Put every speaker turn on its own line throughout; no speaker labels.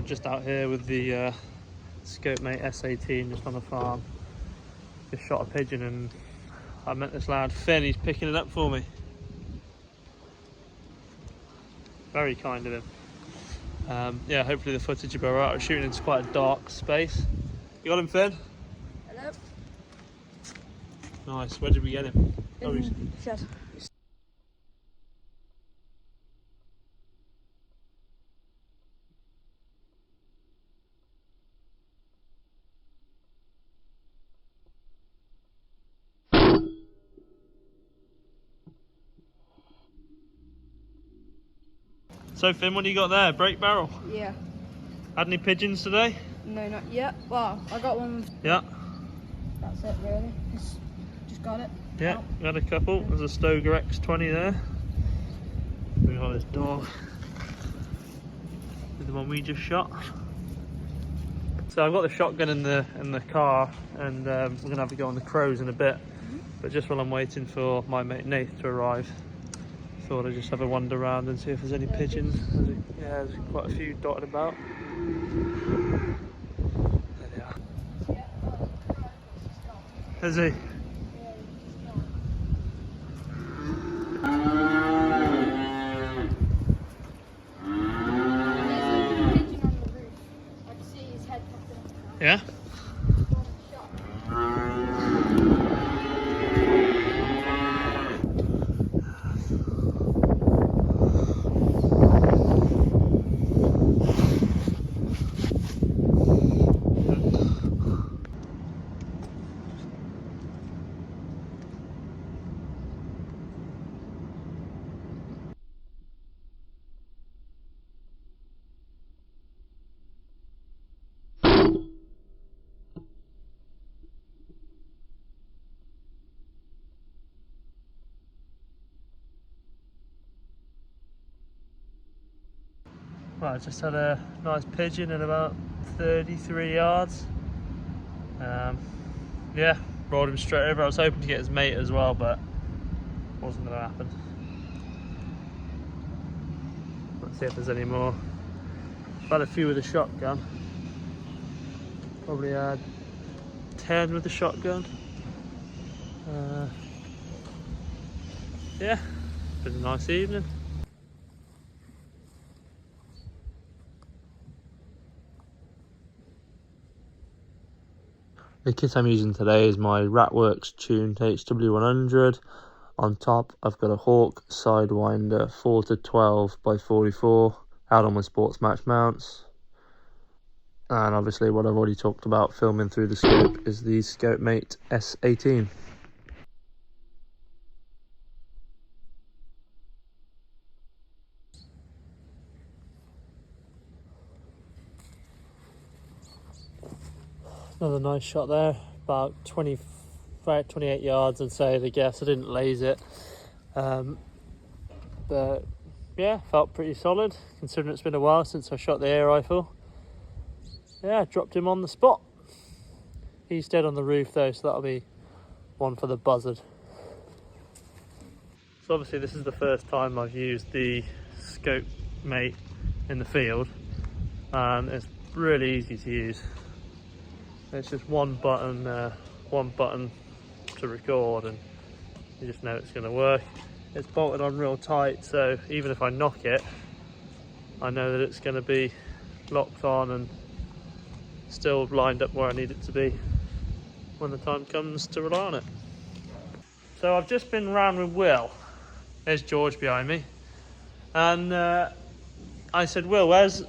I'm just out here with the Scope Mate S18 just on the farm. Just shot a pigeon and I met this lad Finn, he's picking it up for me. Very kind of him. Yeah, hopefully the footage will be alright. I was shooting into quite a dark space. You got him, Finn?
Hello.
Nice. Where did we get him?
In shed.
So Finn, what do you got there? Break barrel?
Yeah.
Had any pigeons today?
No, not yet. Well, I got one.
Yeah.
That's it, really. Just got it.
Yeah,
Out.
we had a couple. There's a Stoker X20 there. We got this dog. This is the one we just shot. So I've got the shotgun in the car, and we're gonna have to go on the crows in a bit. But just while I'm waiting for my mate Nath to arrive, thought I'd just have a wander around and see if there's any pigeons. There's quite a few dotted about. There they are. Is he? Yeah? Well, I just had a nice pigeon at about 33 yards. Yeah, rolled him straight over. I was hoping to get his mate as well, but wasn't going to happen. Let's see if there's any more. I've had a few with a shotgun. Probably had 10 with the shotgun. Yeah, been a nice evening. The kit I'm using today is my Ratworks tuned HW100. On top I've got a Hawk Sidewinder 4-12x44 out on my sports match mounts. And obviously what I've already talked about filming through the scope is the Scope Mate S18. Another nice shot there, about 28 yards I'd say. I guess I didn't laze it, but yeah, felt pretty solid considering it's been a while since I shot the air rifle. Yeah, dropped him on the spot. He's dead on the roof though, so that'll be one for the buzzard. So obviously this is the first time I've used the Scope Mate in the field, and it's really easy to use. It's just one button to record, and you just know it's going to work. It's bolted on real tight, so even if I knock it, I know that it's going to be locked on and still lined up where I need it to be when the time comes to rely on it. So I've just been round with Will. There's George behind me, and I said, Will, where's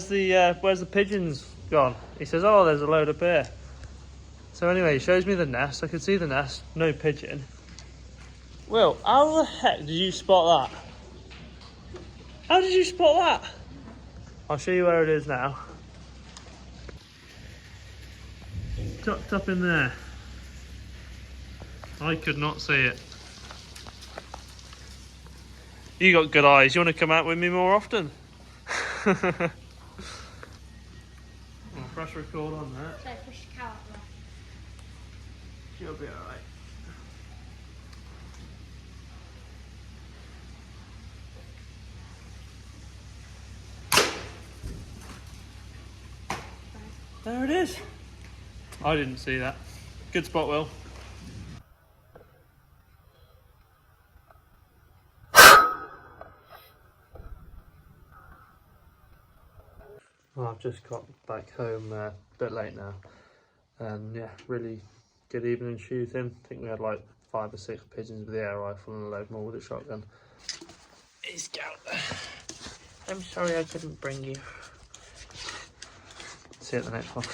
the pigeons gone? He says, oh, there's a load up here. So anyway, he shows me the nest. I could see the nest, no pigeon. Will, how the heck did you spot that? How did you spot that? I'll show you where it is now. Tucked up in there. I could not see it. You got good eyes. You want to come out with me more often? I'll press record on that.
So push the cow out there.
She'll be alright. There it is. I didn't see that. Good spot, Will. Well, I've just got back home a bit late now, and yeah, really good evening shooting. I think we had like 5 or 6 pigeons with the air rifle and a load more with the shotgun. Hey Scout, I'm sorry I couldn't bring you. See you at the next one.